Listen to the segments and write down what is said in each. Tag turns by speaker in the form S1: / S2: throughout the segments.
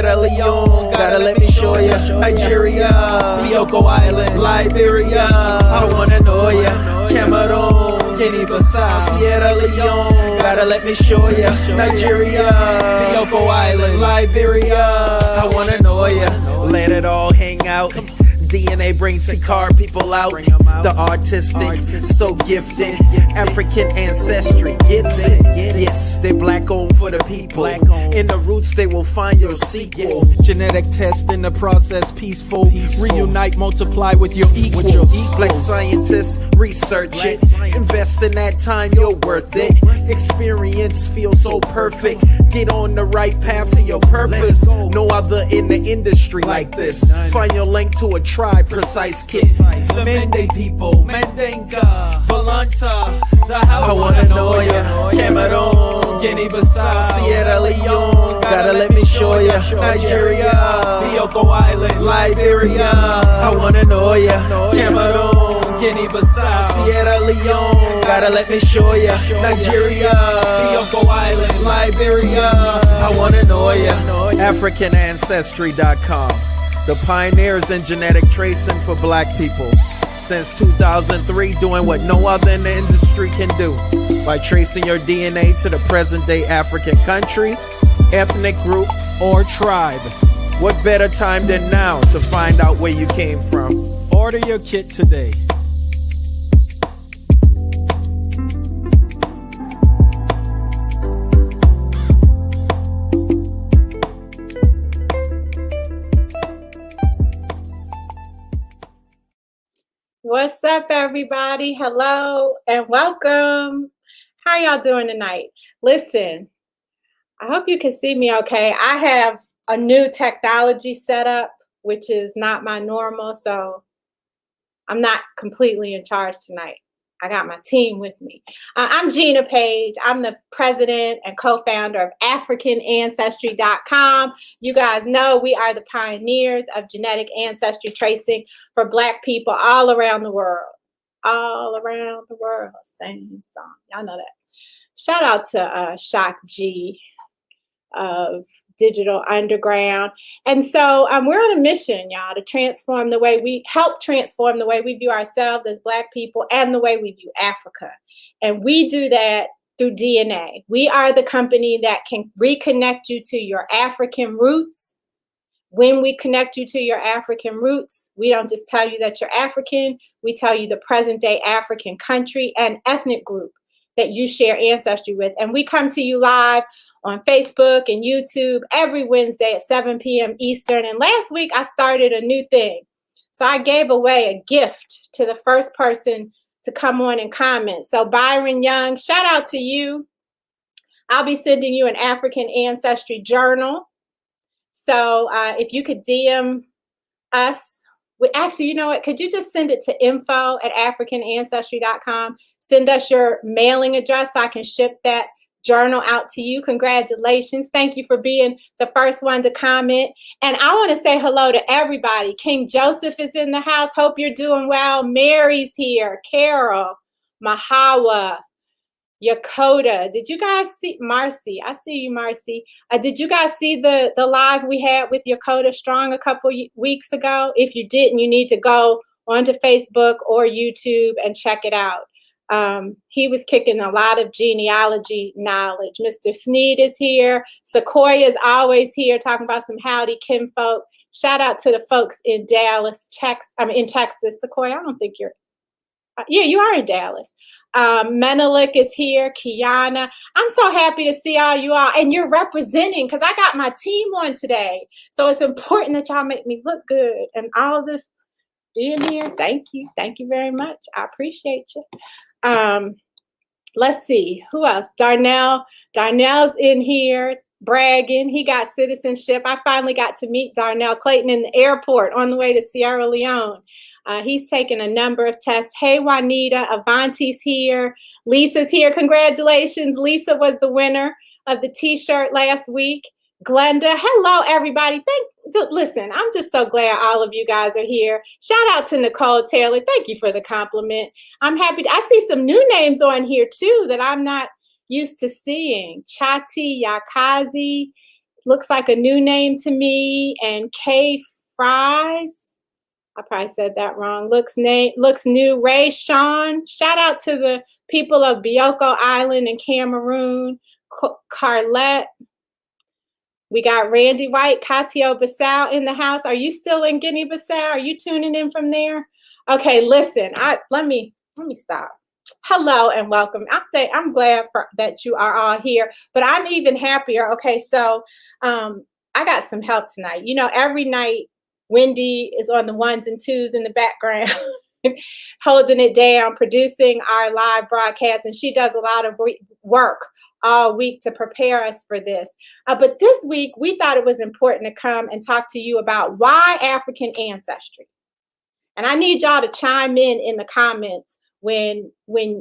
S1: Sierra Leone, gotta let me show ya. Nigeria, Bioko Island, Liberia, I wanna know ya. Cameroon, Guinea-Bissau, Sierra Leone, gotta let me show ya. Nigeria, Bioko Island, Liberia, I wanna know ya. Let it all hang out. DNA brings the car people out. The artistic, so gifted. African Ancestry, gets it. Yes, they black owned for the people. In the roots, they will find your sequel. Genetic test in the process, peaceful. Reunite, multiply with your equals. Black scientists, research it. Invest in that time, you're worth it. Experience feels so perfect. Get on the right path to your purpose. No other in the industry like this. Find your link to a tribe, precise kit. Mende people, Mendenga, Volanta, the house. I wanna know ya. Cameroon, Guinea-Bissau, Sierra Leone, gotta let me show ya. Nigeria, Bioko Island, Liberia, I wanna know ya. Cameroon, Guinea-Bissau, Sierra Leone, gotta let me show ya. Nigeria, Bioko Island, Liberia, I wanna know ya. AfricanAncestry.com, the pioneers in genetic tracing for black people. Since 2003, doing what no other in the industry can do by tracing your DNA to the present day African country, ethnic group, or tribe. What better time than now to find out where you came from? Order your kit today.
S2: What's up, everybody? Hello and welcome. How y'all doing tonight? Listen, I hope you can see me okay. I have a new technology set up, which is not my normal, so I'm not completely in charge tonight. I got my team with me. I'm Gina Paige. I'm the president and co-founder of AfricanAncestry.com. You guys know we are the pioneers of genetic ancestry tracing for Black people all around the world. All around the world. Same song. Y'all know that. Shout out to Shock G of Digital Underground. And so we're on a mission, y'all, to transform the way we view ourselves as Black people and the way we view Africa. And we do that through DNA. We are the company that can reconnect you to your African roots. When we connect you to your African roots, we don't just tell you that you're African, we tell you the present day African country and ethnic group that you share ancestry with. And we come to you live on Facebook and YouTube every Wednesday at 7 p.m. Eastern. And last week I started a new thing. So I gave away a gift to the first person to come on and comment. So Byron Young, shout out to you. I'll be sending you an African Ancestry journal. So if you could DM us, actually, you know what? Could you just send it to info@AfricanAncestry.com? Send us your mailing address so I can ship that journal out to you. Congratulations. Thank you for being the first one to comment. And I want to say hello to everybody. King Joseph is in the house. Hope you're doing well. Mary's here. Carol, Mahawa, Yakota. Did you guys see Marcy? I see you, Marcy. Did you guys see the live we had with Yakota Strong a couple weeks ago? If you didn't, you need to go onto Facebook or YouTube and check it out. He was kicking a lot of genealogy knowledge. Mr. Sneed is here. Sequoia is always here talking about some howdy kinfolk. Shout out to the folks in Dallas, in Texas. Sequoia, I don't think you're. Yeah, you are in Dallas. Menelik is here. Kiana. I'm so happy to see all you all. And you're representing, because I got my team on today. So it's important that y'all make me look good. And all of this being here, thank you. Thank you very much. I appreciate you. Let's see. Who else? Darnell. Darnell's in here bragging. He got citizenship. I finally got to meet Darnell Clayton in the airport on the way to Sierra Leone. He's taken a number of tests. Hey, Juanita, Avanti's here. Lisa's here. Congratulations. Lisa was the winner of the t-shirt last week. Glenda, hello, everybody. Listen, I'm just so glad all of you guys are here. Shout out to Nicole Taylor. Thank you for the compliment. I'm happy. I see some new names on here, too, that I'm not used to seeing. Chati Yakazi, looks like a new name to me. And K Fries, I probably said that wrong. Looks new. Ray Sean. Shout out to the people of Bioko Island and Cameroon. Carlette. We got Randy White, Katio Basau in the house. Are you still in Guinea-Bissau? Are you tuning in from there? Okay, listen. Let me stop. Hello and welcome. I'm glad that you are all here, but I'm even happier. Okay, so I got some help tonight. You know, every night Wendy is on the ones and twos in the background, holding it down, producing our live broadcast, and she does a lot of work all week to prepare us for this. But this week, we thought it was important to come and talk to you about why African ancestry. And I need y'all to chime in the comments when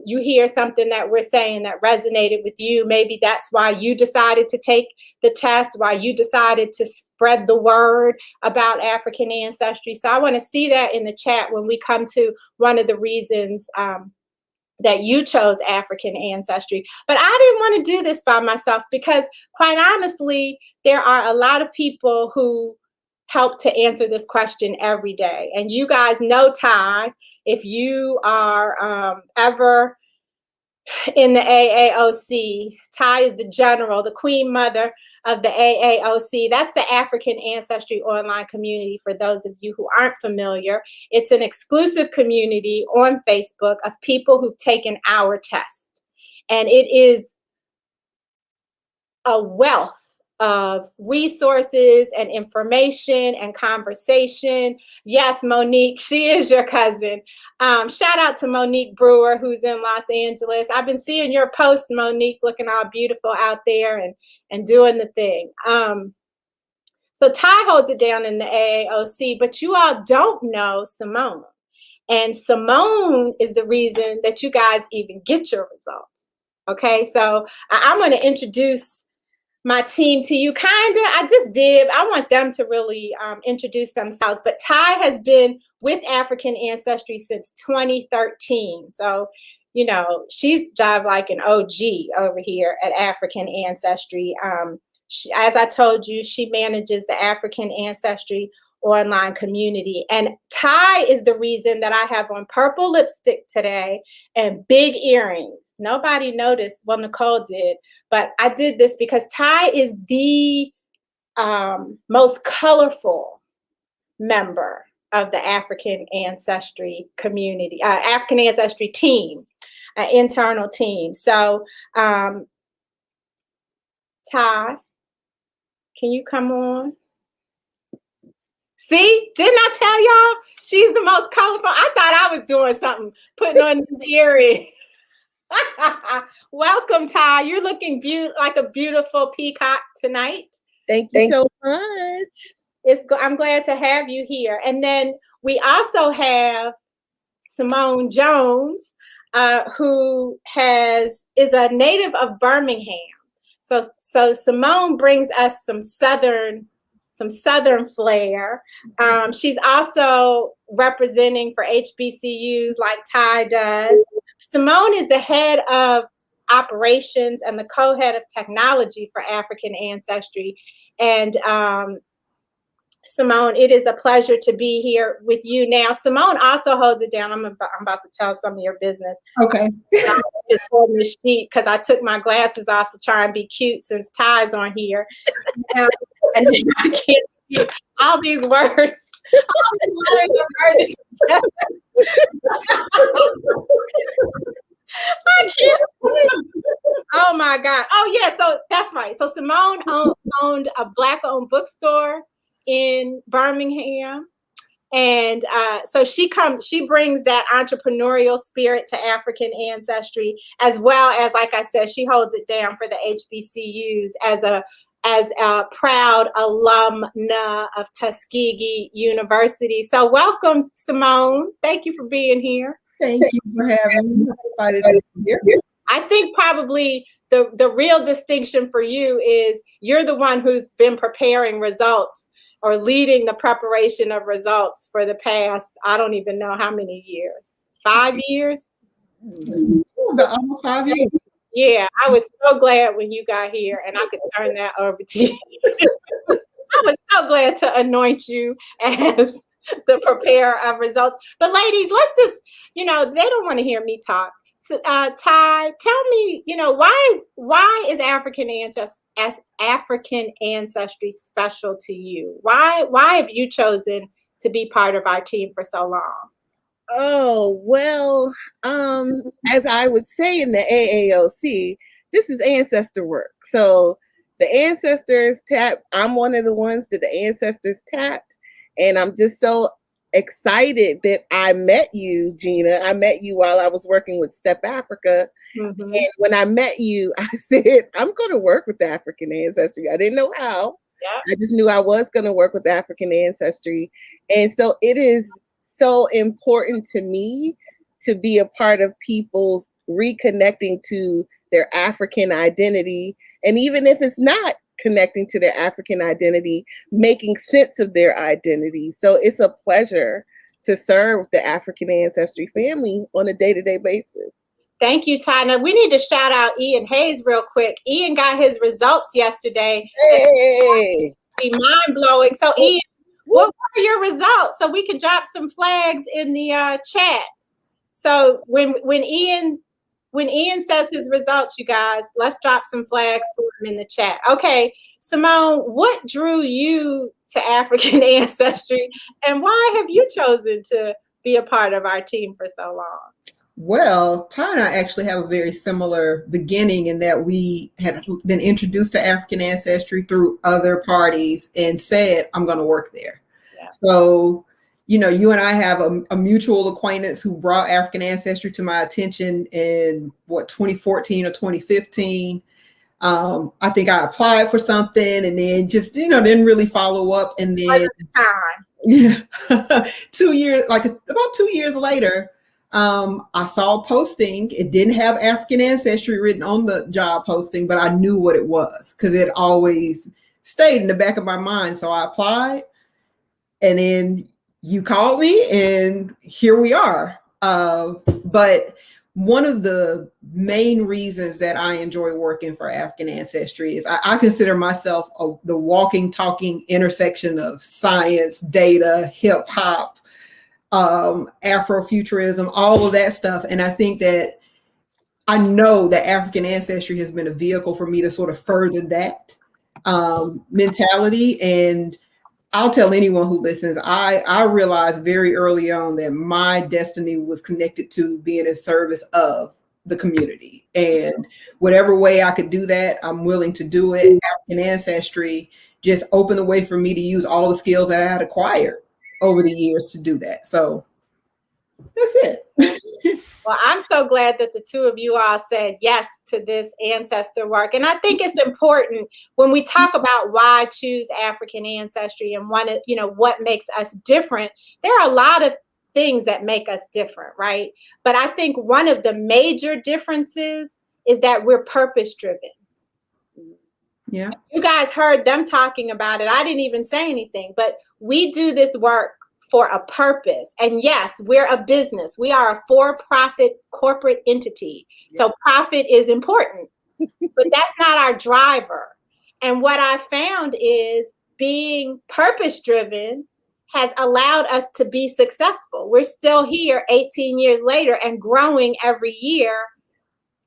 S2: you hear something that we're saying that resonated with you. Maybe that's why you decided to take the test, why you decided to spread the word about African ancestry. So I want to see that in the chat when we come to one of the reasons that you chose African ancestry. But I didn't want to do this by myself because, quite honestly, there are a lot of people who help to answer this question every day. And you guys know Ty. If you are ever in the AAOC, Ty is the general, the queen mother of the AAOC. That's the African Ancestry online community. For those of you who aren't familiar, it's an exclusive community on Facebook of people who've taken our test. And it is a wealth of resources and information and conversation. Yes, Monique, she is your cousin. Shout out to Monique Brewer, who's in Los Angeles. I've been seeing your post, Monique, looking all beautiful out there and doing the thing. So Ty holds it down in the AAOC, but you all don't know Simone. And Simone is the reason that you guys even get your results. Okay, so I'm going to introduce my team to you. I just did. I want them to really introduce themselves. But Ty has been with African Ancestry since 2013. So, you know, she's jive like an OG over here at African Ancestry. As I told you, she manages the African Ancestry online community. And Ty is the reason that I have on purple lipstick today and big earrings. Nobody noticed. Well, Nicole did. But I did this because Ty is the most colorful member of the African Ancestry community, African Ancestry team, internal team. So, Ty, can you come on? See, didn't I tell y'all? She's the most colorful. I thought I was doing something, putting on these earrings. Welcome, Ty. You're looking like a beautiful peacock tonight.
S3: Thank you so much.
S2: I'm glad to have you here. And then we also have Simone Jones, who is a native of Birmingham. So Simone brings us some southern flair. She's also representing for HBCUs like Ty does. Simone is the head of operations and the co-head of technology for African Ancestry. And Simone, it is a pleasure to be here with you now. Simone also holds it down. I'm about to tell some of your business.
S3: Okay.
S2: I'm just holding the sheet because I took my glasses off to try and be cute since Ty's on here. And I can't see all these words. All these words are merging together. I can't see. Oh my God. Oh yeah, so that's right. So Simone owned a Black-owned bookstore in Birmingham. And so she brings that entrepreneurial spirit to African Ancestry, as well as, like I said, she holds it down for the HBCUs as a proud alumna of Tuskegee University. So welcome, Simone. Thank you for being here.
S3: Thank you for having me. I'm excited to be here.
S2: I think probably the real distinction for you is you're the one who's been preparing results or leading the preparation of results for the past, I don't even know how many years. 5 years?
S3: Almost 5 years.
S2: Yeah, I was so glad when you got here and I could turn that over to you. I was so glad to anoint you as the preparer of results. But ladies, let's just, they don't want to hear me talk. So, Ty, tell me, why is African ancestry special to you? Why have you chosen to be part of our team for so long?
S3: Oh, well, as I would say in the AAOC, this is ancestor work. So the ancestors tap, I'm one of the ones that the ancestors tapped. And I'm just so excited that I met you, Gina. I met you while I was working with Step Africa.
S2: Mm-hmm.
S3: And when I met you, I said, I'm going to work with African ancestry. I didn't know how.
S2: Yeah.
S3: I just knew I was going to work with African ancestry. And so it is so important to me to be a part of people's reconnecting to their African identity. And even if it's not connecting to their African identity, making sense of their identity. So it's a pleasure to serve the African ancestry family on a day-to-day basis.
S2: Thank you, Ty. We need to shout out Ian Hayes real quick. Ian got his results yesterday.
S3: Hey!
S2: Mind-blowing. So Ian, what were your results? So we can drop some flags in the chat. So when Ian says his results, you guys, let's drop some flags for him in the chat. Okay, Simone, what drew you to African ancestry, and why have you chosen to be a part of our team for so long?
S4: Well, Ty and I actually have a very similar beginning in that we had been introduced to African ancestry through other parties and said, I'm going to work there. Yeah. So, you and I have a mutual acquaintance who brought African ancestry to my attention in 2014 or 2015. I think I applied for something and then just, didn't really follow up. And then 2 years, about 2 years later, I saw a posting. It didn't have African ancestry written on the job posting, but I knew what it was because it always stayed in the back of my mind. So I applied, and then you called me, and here we are. But one of the main reasons that I enjoy working for African ancestry is I consider myself the walking, talking intersection of science, data, hip hop, Afrofuturism, all of that stuff. And I think that I know that African ancestry has been a vehicle for me to sort of further that mentality. And I'll tell anyone who listens, I realized very early on that my destiny was connected to being in service of the community. And whatever way I could do that, I'm willing to do it. African ancestry just opened the way for me to use all the skills that I had acquired over the years to do that. So that's it.
S2: Well, I'm so glad that the two of you all said yes to this ancestor work. And I think it's important when we talk about why choose African ancestry and what makes us different. There are a lot of things that make us different, right? But I think one of the major differences is that we're purpose driven.
S4: Yeah.
S2: You guys heard them talking about it. I didn't even say anything, but we do this work for a purpose. And yes, we're a business. We are a for-profit corporate entity. So profit is important, but that's not our driver. And what I found is being purpose-driven has allowed us to be successful. We're still here 18 years later and growing every year,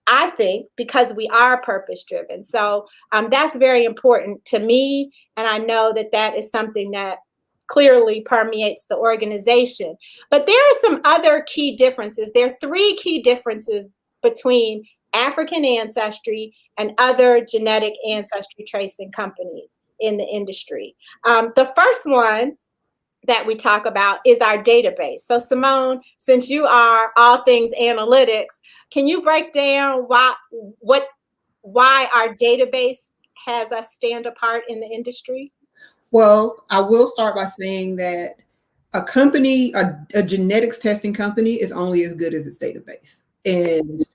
S2: I think, because we are purpose-driven. So that's very important to me. And I know that that is something that clearly permeates the organization. But there are some other key differences. There are three key differences between African ancestry and other genetic ancestry tracing companies in the industry. The first one that we talk about is our database. So Simone, since you are all things analytics, can you break down why our database has us stand apart in the industry?
S4: Well, I will start by saying that a company, a genetics testing company is only as good as its database. And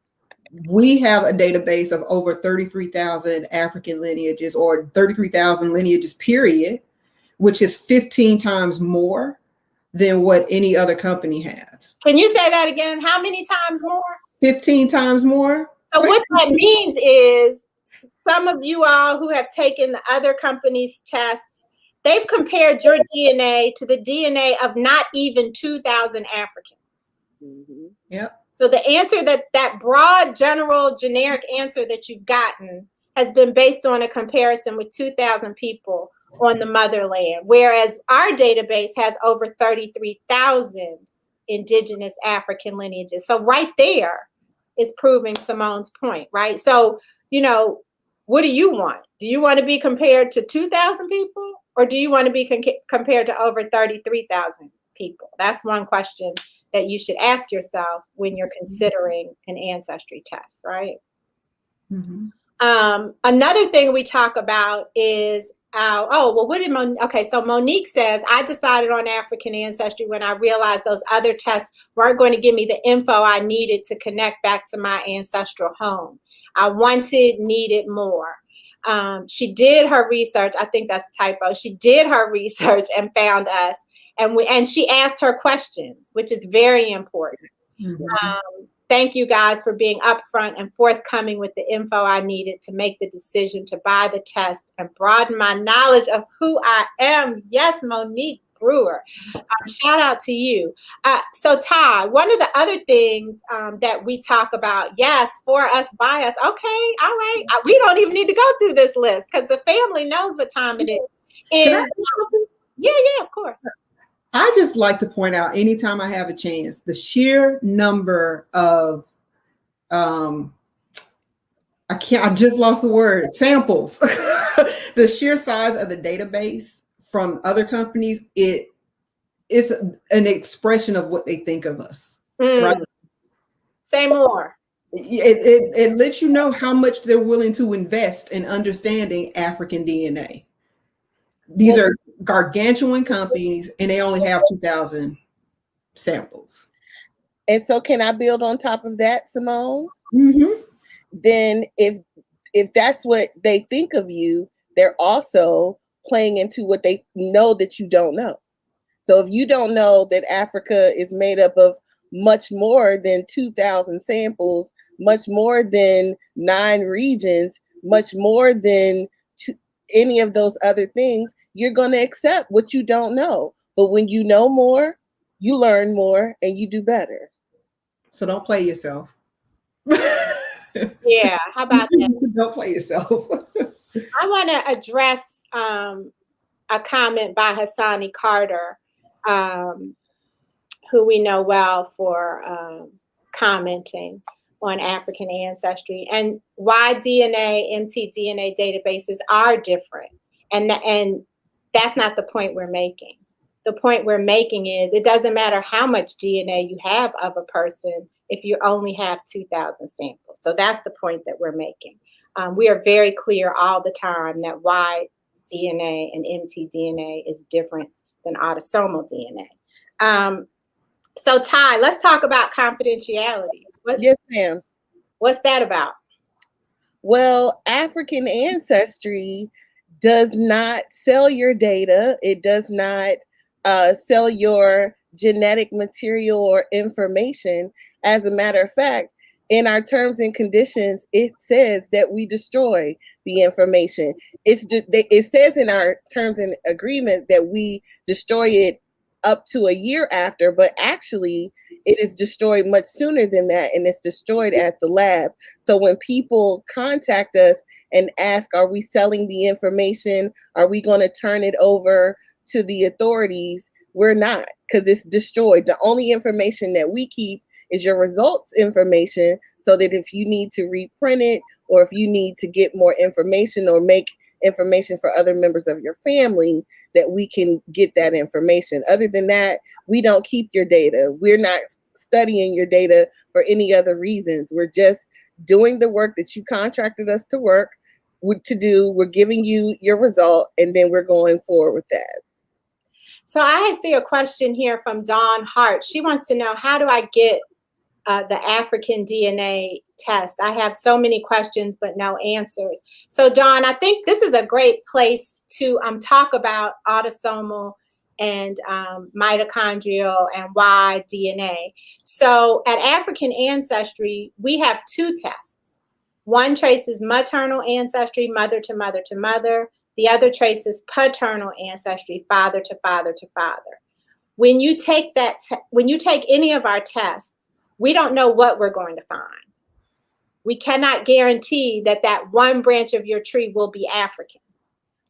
S4: we have a database of over 33,000 African lineages, or 33,000 lineages, period, which is 15 times more than what any other company has.
S2: Can you say that again? How many times more?
S4: 15 times more.
S2: So what that means is some of you all who have taken the other companies' tests, they've compared your DNA to the DNA of not even 2,000 Africans.
S3: Mm-hmm.
S4: Yep.
S2: So the answer that broad, general, generic answer that you've gotten has been based on a comparison with 2,000 people on the motherland, whereas our database has over 33,000 indigenous African lineages. So right there is proving Simone's point, right? So, what do you want? Do you want to be compared to 2,000 people, or do you want to be compared to over 33,000 people? That's one question that you should ask yourself when you're considering an ancestry test, right?
S4: Mm-hmm.
S2: Another thing we talk about is so Monique says, I decided on African Ancestry when I realized those other tests weren't going to give me the info I needed to connect back to my ancestral home. I needed more. She did her research. I think that's a typo. She did her research and found us. And she asked her questions, which is very important.
S4: Mm-hmm.
S2: Thank you guys for being upfront and forthcoming with the info I needed to make the decision to buy the test and broaden my knowledge of who I am. Yes, Monique Brewer. Shout out to you. So Ty, one of the other things that we talk about, yes, for us, by us. Okay, all right. We don't even need to go through this list because the family knows what time it is. Yeah, of course.
S4: I just like to point out anytime I have a chance, the sheer number of, I just lost the word, samples, the sheer size of the database from other companies, it's an expression of what they think of us, right?
S2: Say more.
S4: It lets you know how much they're willing to invest in understanding African DNA. These are gargantuan companies, and they only have 2,000 samples.
S3: And so, can I build on top of that, Simone?
S4: Mm-hmm.
S3: Then, if that's what they think of you, they're also playing into what they know that you don't know. So, if you don't know that Africa is made up of much more than 2,000 samples, much more than 9 regions, much more than any of those other things, you're going to accept what you don't know. But when you know more, you learn more and you do better.
S4: So don't play yourself.
S2: Yeah, how about that?
S4: Don't play yourself.
S2: I want to address a comment by Hassani Carter, who we know well for commenting on African Ancestry and why DNA, mtDNA databases are different. And that's not the point we're making. The point we're making is it doesn't matter how much DNA you have of a person if you only have 2,000 samples. So that's the point that we're making. We are very clear all the time that why DNA and mtDNA is different than autosomal DNA. So Ty, let's talk about confidentiality.
S3: Yes, ma'am.
S2: What's that about?
S3: Well, African Ancestry does not sell your data. It does not sell your genetic material or information. As a matter of fact, in our terms and conditions, it says that we destroy the information. It says in our terms and agreement that we destroy it up to a year after, but actually it is destroyed much sooner than that, and it's destroyed at the lab. So when people contact us and ask, are we selling the information? Are we going to turn it over to the authorities? We're not, because it's destroyed. The only information that we keep is your results information, so that if you need to reprint it, or if you need to get more information or make information for other members of your family, that we can get that information. Other than that, we don't keep your data. We're not studying your data for any other reasons. We're just doing the work that you contracted us to do. We're giving you your result, and then we're going forward with that.
S2: So I see a question here from Dawn Hart. She wants to know, how do I get the African DNA test? I have so many questions, but no answers. So Dawn, I think this is a great place to talk about autosomal and mitochondrial and Y DNA. So at African Ancestry, we have 2 tests. One traces maternal ancestry, mother to mother to mother. The other traces paternal ancestry, father to father to father. When you take when you take any of our tests, we don't know what we're going to find. We cannot guarantee that that one branch of your tree will be African.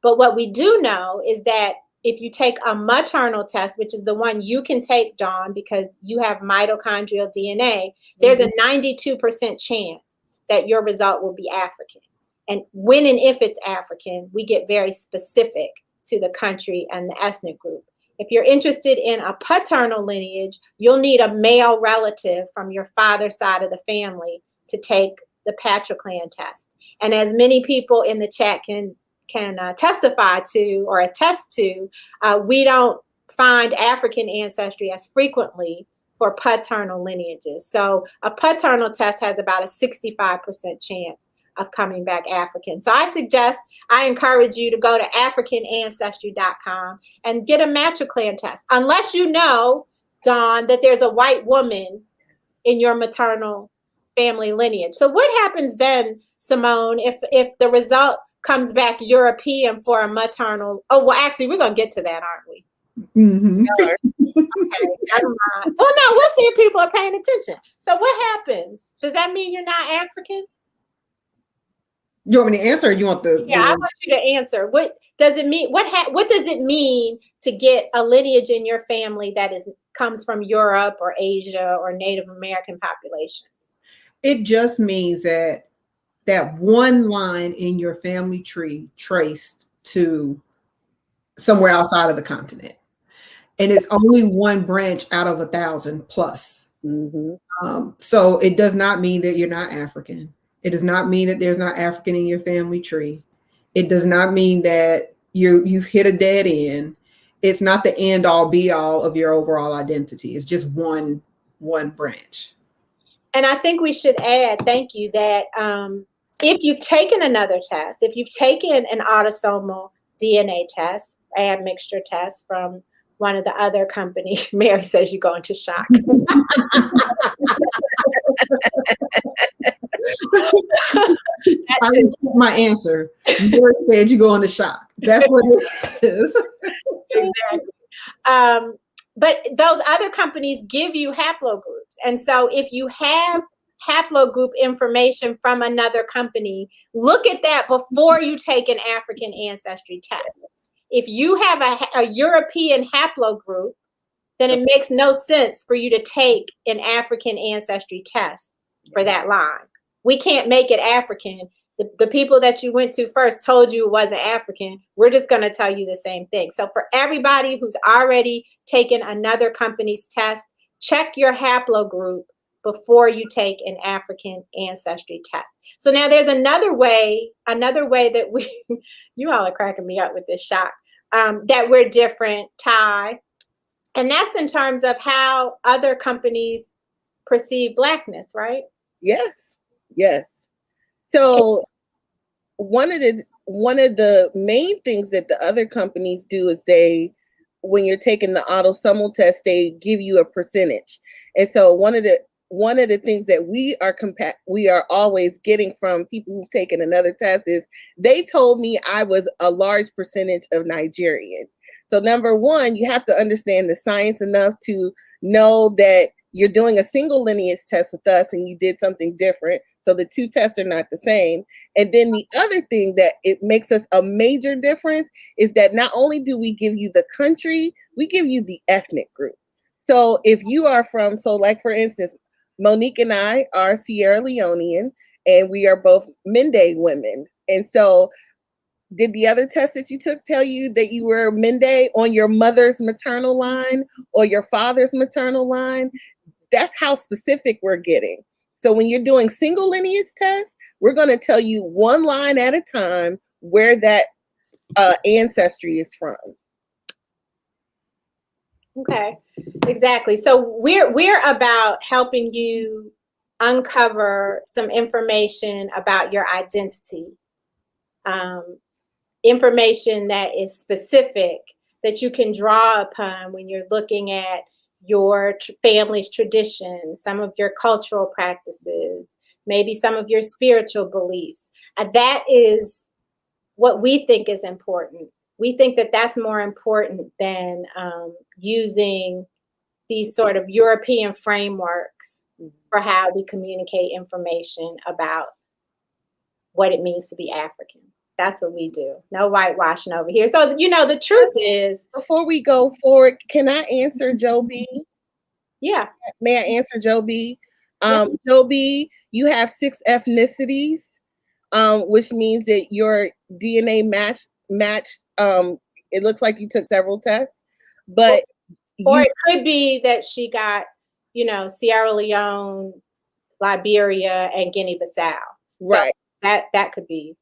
S2: But what we do know is that if you take a maternal test, which is the one you can take, Dawn, because you have mitochondrial DNA, there's a 92% chance that your result will be African. And when and if it's African, we get very specific to the country and the ethnic group. If you're interested in a paternal lineage, you'll need a male relative from your father's side of the family to take the patriclan test. And as many people in the chat can testify to or attest to, we don't find African ancestry as frequently for paternal lineages. So a paternal test has about a 65% chance of coming back African. So I encourage you to go to AfricanAncestry.com and get a matriclan test. Unless you know, Dawn, that there's a white woman in your maternal family lineage. So what happens then, Simone, if the result comes back European for a maternal? Oh, well, actually, we're going to get to that, aren't we?
S4: Mm-hmm.
S2: Okay, never mind. Well, no, we'll see if people are paying attention. So what happens? Does that mean you're not African?
S4: You want me to answer, or you want the?
S2: Yeah, I want you to answer. What does it mean? What does it mean to get a lineage in your family that comes from Europe or Asia or Native American populations?
S4: It just means that one line in your family tree traced to somewhere outside of the continent, and it's only one branch out of 1,000 plus. So it does not mean that you're not African. It does not mean that there's not African in your family tree. It does not mean that you've hit a dead end. It's not the end all be all of your overall identity. It's just one branch. And
S2: I think we should add, thank you, that if you've taken another test, if you've taken an autosomal DNA test, admixture test from one of the other companies, Mary says you go into shock.
S4: That's my answer. Mary said you go into shock. That's what it is.
S2: Exactly. But those other companies give you haplogroups. And so if you have haplogroup information from another company, look at that before you take an African ancestry test. If you have a European haplogroup, then it makes no sense for you to take an African ancestry test for that line. We can't make it African. The people that you went to first told you it wasn't African. We're just going to tell you the same thing. So for everybody who's already taken another company's test, check your haplogroup before you take an African ancestry test. So now there's another way that we, you all are cracking me up with this shock, that we're different, Ty. And that's in terms of how other companies perceive Blackness, right?
S3: Yes. So one of the main things that the other companies do is when you're taking the autosomal test, they give you a percentage. And so one of the things that we are always getting from people who've taken another test is they told me I was a large percentage of Nigerian. So number one, you have to understand the science enough to know that you're doing a single lineage test with us and you did something different. So the two tests are not the same. And then the other thing that it makes us a major difference is that not only do we give you the country, we give you the ethnic group. So if you are from, like for instance, Monique and I are Sierra Leonean and we are both Mende women. And so did the other test that you took tell you that you were Mende on your mother's maternal line or your father's maternal line? That's how specific we're getting. So when you're doing single lineage tests, we're going to tell you one line at a time where that ancestry is from.
S2: Okay, exactly. So we're about helping you uncover some information about your identity, information that is specific that you can draw upon when you're looking at your family's traditions, some of your cultural practices, maybe some of your spiritual beliefs. That is what we think is important. We think that that's more important than using these sort of European frameworks for how we communicate information about what it means to be African. That's what we do. No whitewashing over here. So, the truth is...
S3: Before we go forward, can I answer Joe B?
S2: Yeah.
S3: May I answer Joe B? Joe B, you have 6 ethnicities, which means that your DNA matched. It looks like you took several tests, but
S2: or it could be that she got, Sierra Leone, Liberia, and Guinea-Bissau.
S3: Right.
S2: So that could be.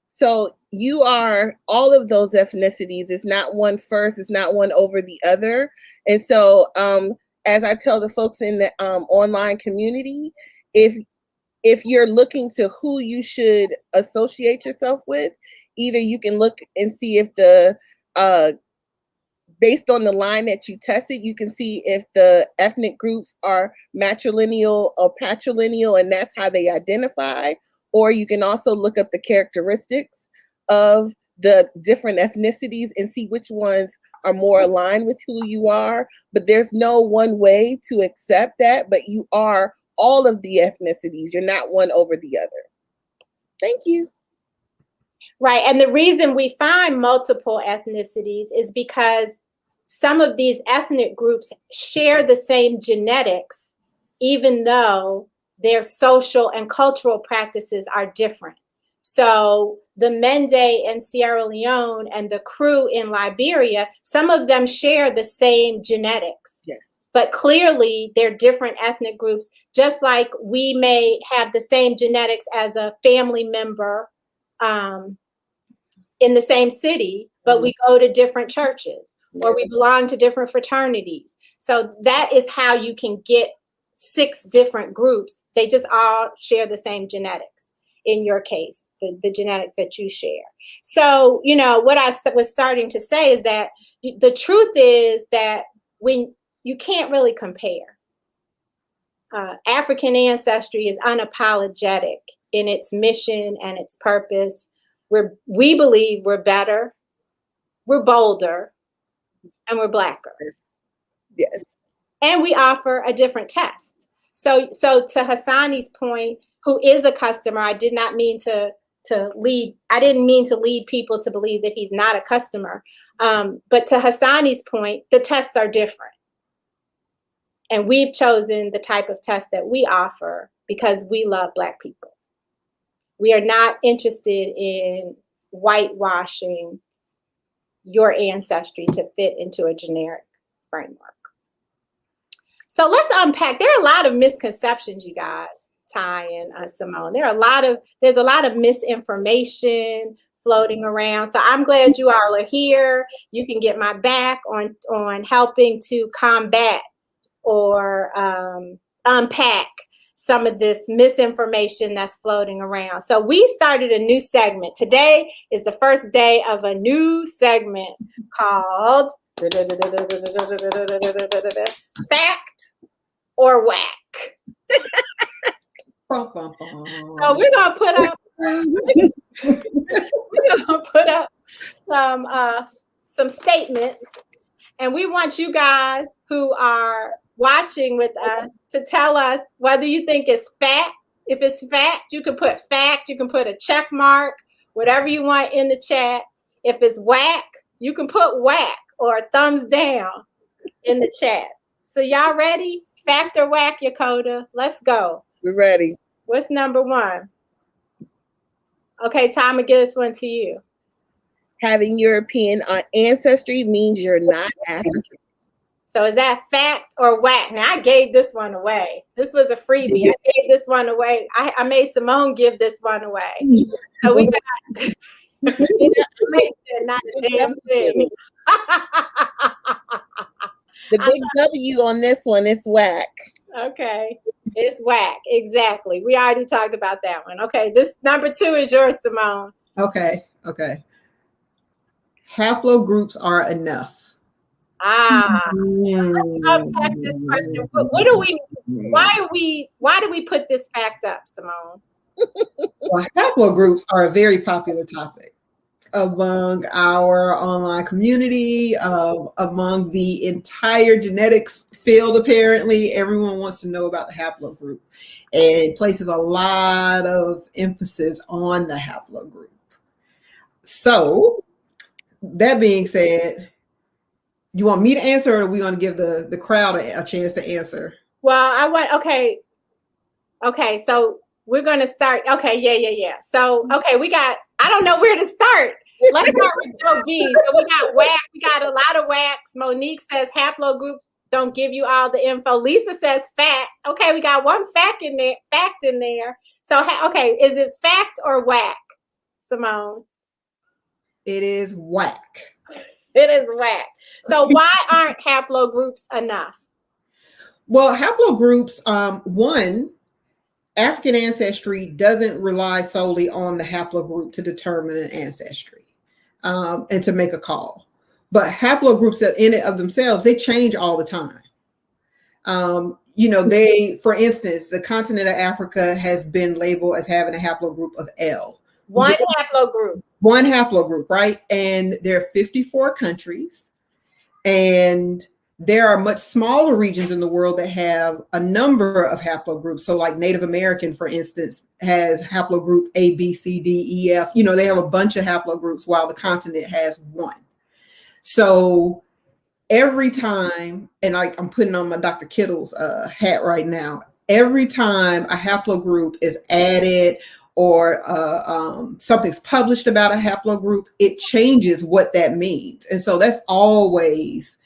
S3: So you are all of those ethnicities. It's not one first. It's not one over the other. And so, as I tell the folks in the online community, if you're looking to who you should associate yourself with, either you can look and see if the based on the line that you tested, you can see if the ethnic groups are matrilineal or patrilineal, and that's how they identify. Or you can also look up the characteristics of the different ethnicities and see which ones are more aligned with who you are. But there's no one way to accept that, but you are all of the ethnicities. You're not one over the other. Thank you.
S2: Right. And the reason we find multiple ethnicities is because some of these ethnic groups share the same genetics, even though their social and cultural practices are different. So the Mende in Sierra Leone and the Kru in Liberia, some of them share the same genetics.
S3: Yes.
S2: But clearly they're different ethnic groups, just like we may have the same genetics as a family member in the same city, but we go to different churches or we belong to different fraternities. So that is how you can get 6 different groups. They just all share the same genetics in your case, the genetics that you share. So, what I was starting to say is that the truth is that when you can't really compare. African Ancestry is unapologetic in its mission and its purpose. We believe we're better, we're bolder, and we're Blacker.
S3: Yes.
S2: And we offer a different test. So to Hassani's point, who is a customer, I didn't mean to lead people to believe that he's not a customer. But to Hassani's point, the tests are different. And we've chosen the type of test that we offer because we love Black people. We are not interested in whitewashing your ancestry to fit into a generic framework. So let's unpack. There are a lot of misconceptions, you guys, Ty and Simone. There's a lot of misinformation floating around. So I'm glad you all are here. You can get my back on helping to combat or unpack some of this misinformation that's floating around. So we started a new segment. Today is the first day of a new segment called Fact or Wack. So we're gonna put up some statements, and we want you guys who are watching with us to tell us whether you think it's fact. If it's fact, you can put fact, you can put a check mark, whatever you want in the chat. If it's whack, you can put whack or a thumbs down in the chat. So y'all ready? Fact or whack, Yakota? Let's go.
S3: We're ready.
S2: What's number 1? Okay, Tom, I give this one to you.
S3: Having European ancestry means you're not African.
S2: So is that fact or whack? Now, I gave this one away. This was a freebie. I gave this one away. I made Simone give this one away. So we got not a damn thing.
S3: The big W on this one is whack.
S2: Okay. It's whack. Exactly. We already talked about that one. Okay. This number 2 is yours, Simone.
S4: Okay. Haplogroups are enough.
S2: Unpack this question. What do we? Why do we put this fact up, Simone?
S4: Well, haplogroups are a very popular topic among our online community, among the entire genetics field. Apparently, everyone wants to know about the haplogroup, and it places a lot of emphasis on the haplogroup. So, that being said, you want me to answer, or are we going to give the crowd a chance to answer?
S2: Well, okay, so we're going to start. Okay, yeah. So, okay, I don't know where to start. Let's start with Joe B. So we got Wack. We got a lot of Wacks. Monique says haplogroups don't give you all the info. Lisa says fact. Okay, we got one fact in there. So, okay, is it fact or Wack, Simone?
S4: It is Wack.
S2: It is Wack. So why aren't haplogroups enough?
S4: Well, haplogroups, one, African Ancestry doesn't rely solely on the haplogroup to determine an ancestry and to make a call. But haplogroups in and of themselves, they change all the time. For instance, the continent of Africa has been labeled as having a haplogroup of L.
S2: One haplogroup,
S4: right? And there are 54 countries, and there are much smaller regions in the world that have a number of haplogroups. So like Native American, for instance, has haplogroup A, B, C, D, E, F. They have a bunch of haplogroups while the continent has one. So every time, and I'm putting on my Dr. Kittle's hat right now, every time a haplogroup is added or something's published about a haplogroup, it changes what that means. And so that's always,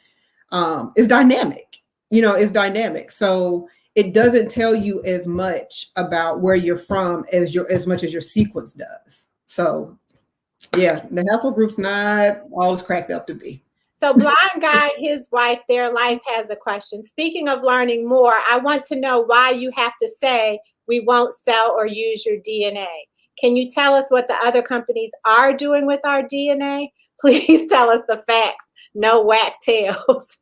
S4: it's dynamic, it's dynamic. So it doesn't tell you as much about where you're from as much as your sequence does. So yeah, the haplogroup's not all it's cracked up to be.
S2: So Blind Guy, his wife, their life has a question. Speaking of learning more, I want to know why you have to say we won't sell or use your DNA. Can you tell us what the other companies are doing with our DNA? Please tell us the facts. No whack tails.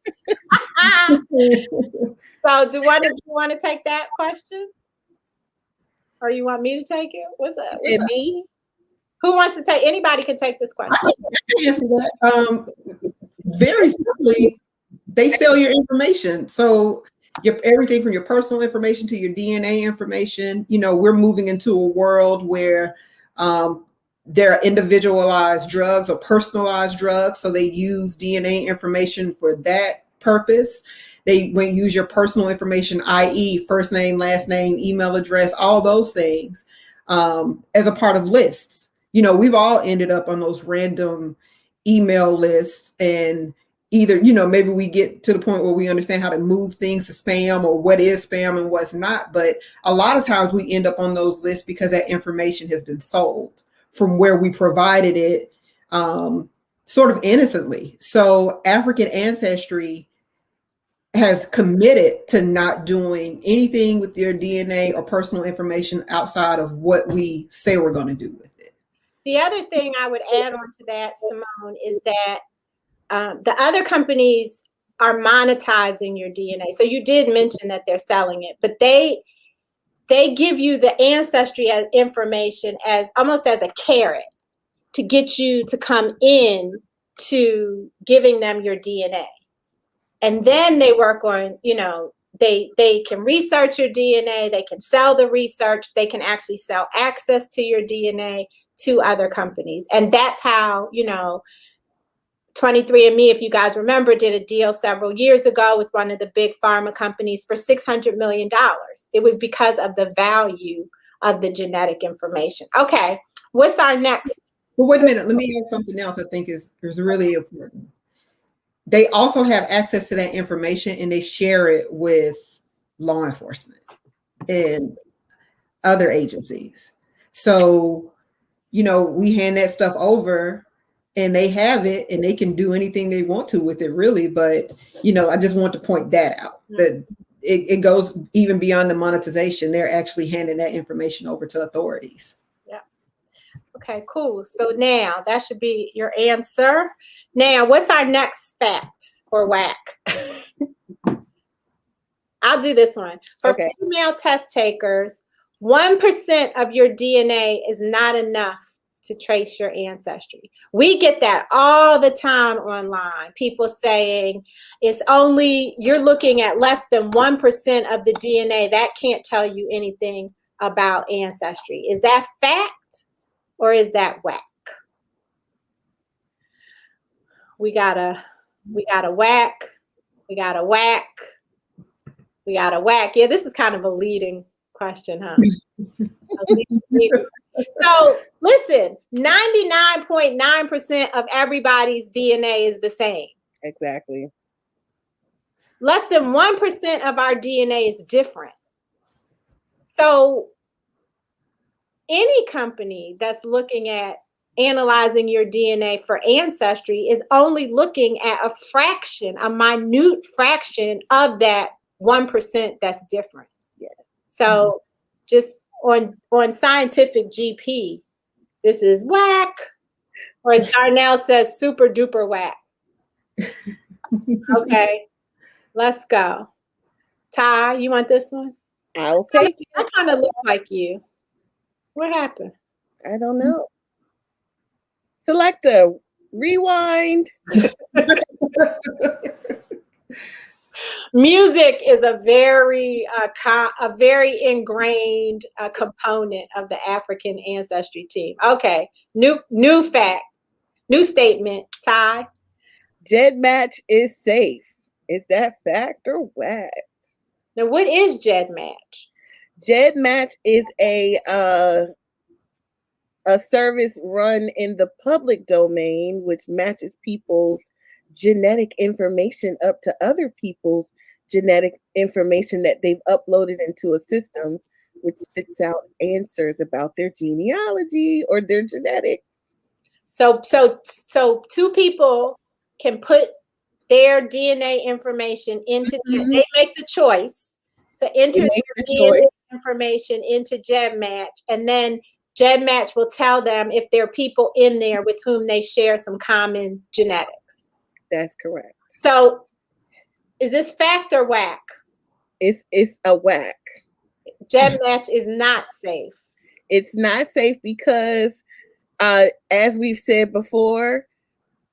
S2: So do one of you want to take that question? Or you want me to take it? What's up?
S3: Me?
S2: Who wants to take? Anybody can take this question.
S4: I can answer that. Very simply, they sell your information. So everything from your personal information to your DNA information, we're moving into a world where there are individualized drugs or personalized drugs. So they use DNA information for that purpose. They use your personal information, i.e. first name, last name, email address, all those things as a part of lists. We've all ended up on those random email lists, and either, maybe we get to the point where we understand how to move things to spam or what is spam and what's not. But a lot of times we end up on those lists because that information has been sold from where we provided it sort of innocently. So African Ancestry has committed to not doing anything with their DNA or personal information outside of what we say we're going to do with it.
S2: The other thing I would add on to that, Simone, is that the other companies are monetizing your DNA. So you did mention that they're selling it, but they give you the ancestry as information as almost as a carrot to get you to come in to giving them your DNA. And then they work on, they can research your DNA, they can sell the research, they can actually sell access to your DNA to other companies. And that's how, 23andMe, if you guys remember, did a deal several years ago with one of the big pharma companies for $600 million. It was because of the value of the genetic information. Okay, what's our next?
S4: Well, wait a minute. Let me add something else I think is really important. They also have access to that information, and they share it with law enforcement and other agencies. So, we hand that stuff over and they have it and they can do anything they want to with it, really. But, I just want to point that out, that it goes even beyond the monetization. They're actually handing that information over to authorities.
S2: Yeah. Okay, cool. So now that should be your answer. Now, what's our next fact? or Wack? I'll do this one. For female test takers, 1% of your DNA is not enough to trace your ancestry. We get that all the time online. People saying it's only, you're looking at less than 1% of the DNA. That can't tell you anything about ancestry. Is that fact or is that whack? We got a whack. We got a whack. We got a whack. Yeah, this is kind of a leading question, huh? So listen, 99.9% of everybody's DNA is the same.
S3: Exactly.
S2: Less than 1% of our DNA is different. So any company that's looking at analyzing your DNA for ancestry is only looking at a fraction, a minute fraction of that 1% that's different.
S3: Yeah.
S2: So just on scientific GP, this is whack, or as Darnell says, super duper whack. Okay, let's go. Ty, you want this one?
S3: I'll take it.
S2: I kind of look like you. What happened?
S3: I don't know. Select a rewind.
S2: Music is a very ingrained component of the African Ancestry team. Okay, new fact, new statement. Ty,
S3: GEDmatch is safe. Is that fact or what?
S2: now what is GEDmatch?
S3: GEDmatch is a service run in the public domain, which matches people's genetic information up to other people's genetic information that they've uploaded into a system, which spits out answers about their genealogy or their genetics.
S2: So two people can put their DNA information into they make the choice to enter their DNA information into GEDmatch, and then GEDmatch will tell them if there are people in there with whom they share some common genetics.
S3: That's correct.
S2: So is this fact or whack?
S3: It's a whack.
S2: GEDmatch is not safe.
S3: It's not safe because, as we've said before,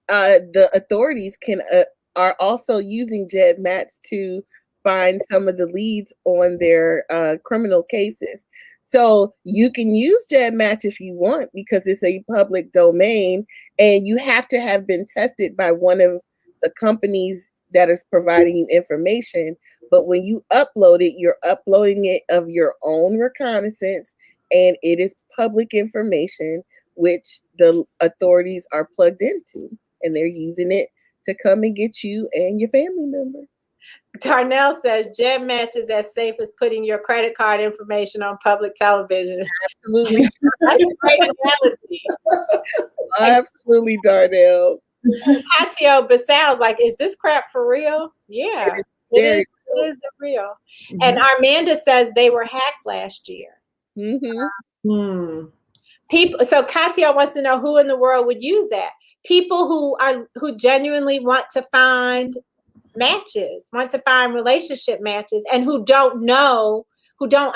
S3: the authorities are also using GEDmatch to find some of the leads on their criminal cases. So you can use GEDmatch if you want because it's a public domain, and you have to have been tested by one of the companies that is providing you information. But when you upload it, you're uploading it of your own reconnaissance, and it is public information which the authorities are plugged into, and they're using it to come and get you and your family members.
S2: Darnell says GEDmatch is as safe as putting your credit card information on public television.
S3: Absolutely.
S2: That's a great analogy.
S3: Absolutely, Darnell.
S2: Patio, but sounds like, is this crap for real? Yeah, it is real. Mm-hmm. And Armanda says they were hacked last year.
S3: Mm-hmm.
S2: People. So Katia wants to know who in the world would use that. People who genuinely want to find matches, want to find relationship matches, and who don't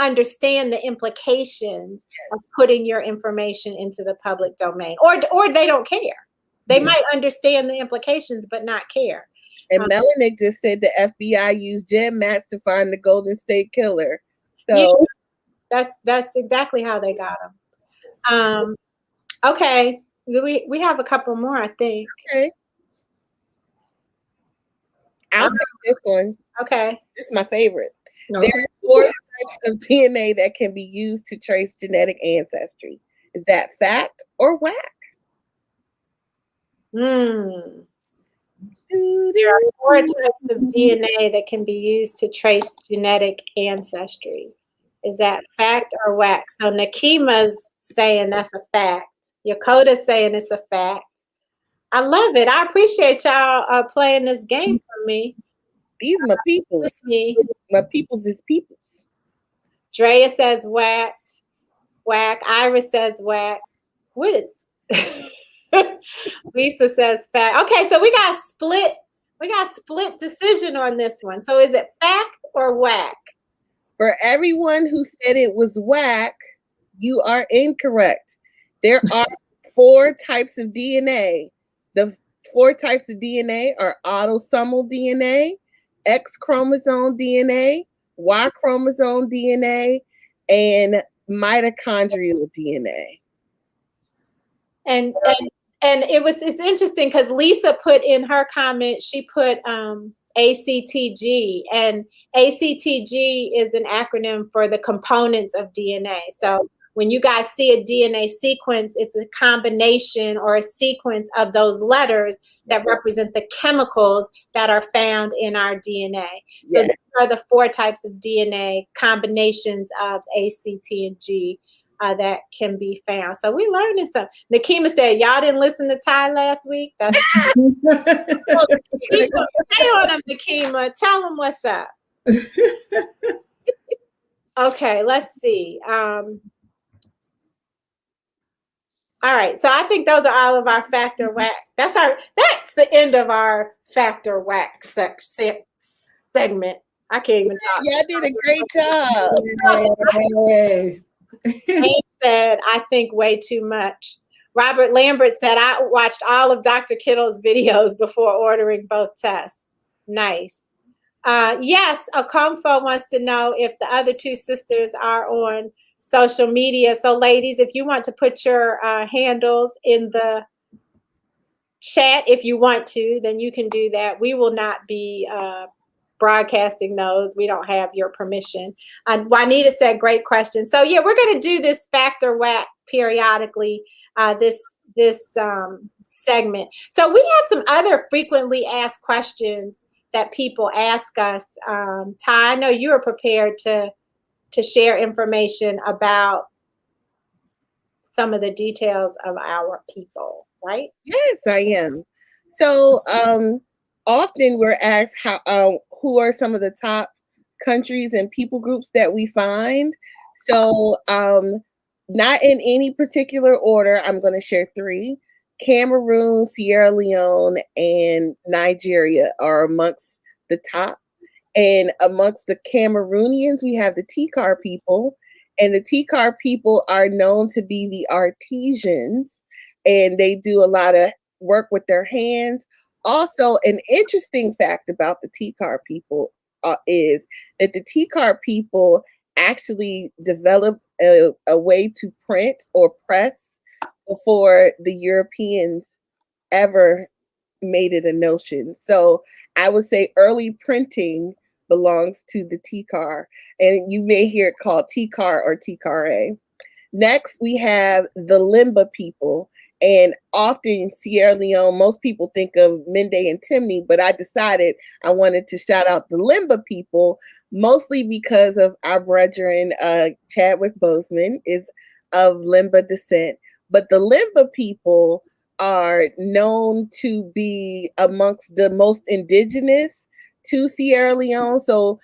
S2: understand the implications of putting your information into the public domain, or they don't care. They might understand the implications but not care.
S3: And Melanick just said the FBI used GEDmatch to find the Golden State Killer. So
S2: yeah, that's exactly how they got him. Okay, we have a couple more, I think.
S3: Okay. I'll take this one.
S2: Okay.
S3: This is my favorite.
S2: Okay.
S3: There are 4 types of DNA that can be used to trace genetic ancestry. Is that fact or whack?
S2: There are 4 types of DNA that can be used to trace genetic ancestry. Is that fact or whack? So Nakima's saying that's a fact. Yokota's saying it's a fact. I love it. I appreciate y'all playing this game for me.
S3: These are my peoples. My peoples is peoples.
S2: Drea says whack. Whack. Iris says whack. What is Lisa says fact. Okay, so we got split We got a split decision on this one. So is it fact or whack?
S3: For everyone who said it was whack, you are incorrect. There are 4 types of DNA. The 4 types of DNA are autosomal DNA, X chromosome DNA, Y chromosome DNA, and mitochondrial DNA.
S2: And it's interesting because Lisa put in her comment, she put ACTG, and ACTG is an acronym for the components of DNA. So when you guys see a DNA sequence, it's a combination or a sequence of those letters that represent the chemicals that are found in our DNA. So these are the 4 types of DNA combinations of A, C, T, and G that can be found. So we learning something. Nakima said, y'all didn't listen to Ty last week? That's stay on him, Nakima. Tell him what's up. Okay, let's see. All right, so I think those are all of our factor whack. That's the end of our factor whack segment. I can't even talk.
S3: Y'all did a great job.
S4: Yay.
S2: He said, I think way too much. Robert Lambert said, I watched all of Dr. Kittle's videos before ordering both tests. Nice. Yes, Okomfo wants to know if the other 2 sisters are on social media. So ladies, if you want to put your handles in the chat, if you want to, then you can do that. We will not be broadcasting those. We don't have your permission. Juanita said, great question. So yeah, we're going to do this factor whack periodically, this segment. So we have some other frequently asked questions that people ask us. Ty, I know you are prepared to share information about some of the details of our people, right?
S3: Yes, I am. So often we're asked who are some of the top countries and people groups that we find. So not in any particular order, I'm going to share 3. Cameroon, Sierra Leone, and Nigeria are amongst the top. And amongst the Cameroonians, we have the Tikar people. And the Tikar people are known to be the artisans. And they do a lot of work with their hands. Also, an interesting fact about the Tikar people is that the Tikar people actually developed a way to print or press before the Europeans ever made it a notion. So I would say early printing belongs to the Tikar, and you may hear it called Tikar or Tikare. Next, we have the Limba people, and often Sierra Leone, most people think of Mende and Timney, but I decided I wanted to shout out the Limba people, mostly because of our brethren, Chadwick Boseman is of Limba descent. But the Limba people are known to be amongst the most indigenous to Sierra Leone. So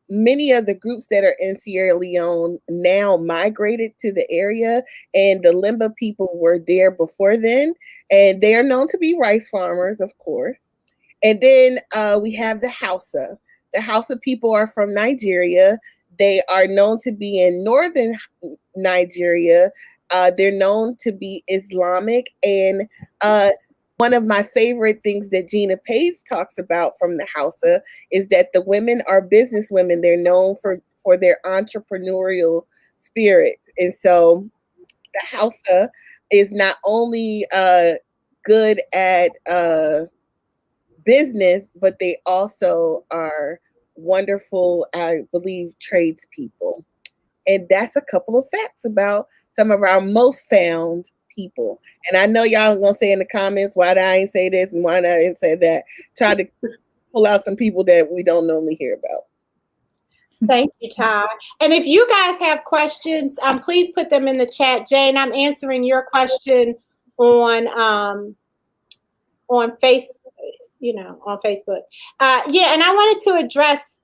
S3: many of the groups that are in Sierra Leone now migrated to the area, and the Limba people were there before then. And they are known to be rice farmers, of course. And then we have the Hausa. The Hausa people are from Nigeria. They are known to be in northern Nigeria. They're known to be Islamic, and one of my favorite things that Gina Paige talks about from the Hausa is that the women are business women. They're known for their entrepreneurial spirit. And so the Hausa is not only good at business, but they also are wonderful, I believe, tradespeople. And that's a couple of facts about some of our most found people. And I know y'all are gonna say in the comments why I ain't say this and why I didn't say that. Try to pull out some people that we don't normally hear about.
S2: Thank you, Ty. And if you guys have questions, please put them in the chat. Jane, I'm answering your question on Facebook. Yeah, and I wanted to address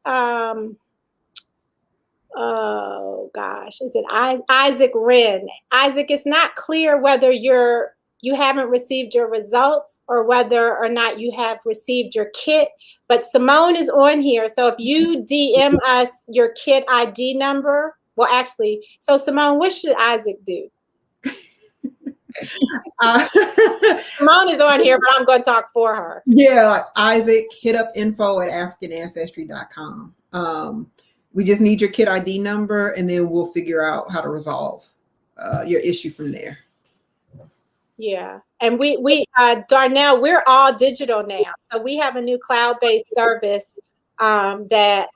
S2: oh gosh, is it Isaac Wren? Isaac, it's not clear whether you're you haven't received your results or whether or not you have received your kit. But Simone is on here. So if you DM us your kit ID number, well, actually, so Simone, what should Isaac do? Simone is on here, but I'm going to talk for her.
S4: Yeah, like Isaac, hit up info@AfricanAncestry.com. We just need your kit ID number, and then we'll figure out how to resolve your issue from there.
S2: Yeah, and we Darnell, we're all digital now, so we have a new cloud-based service that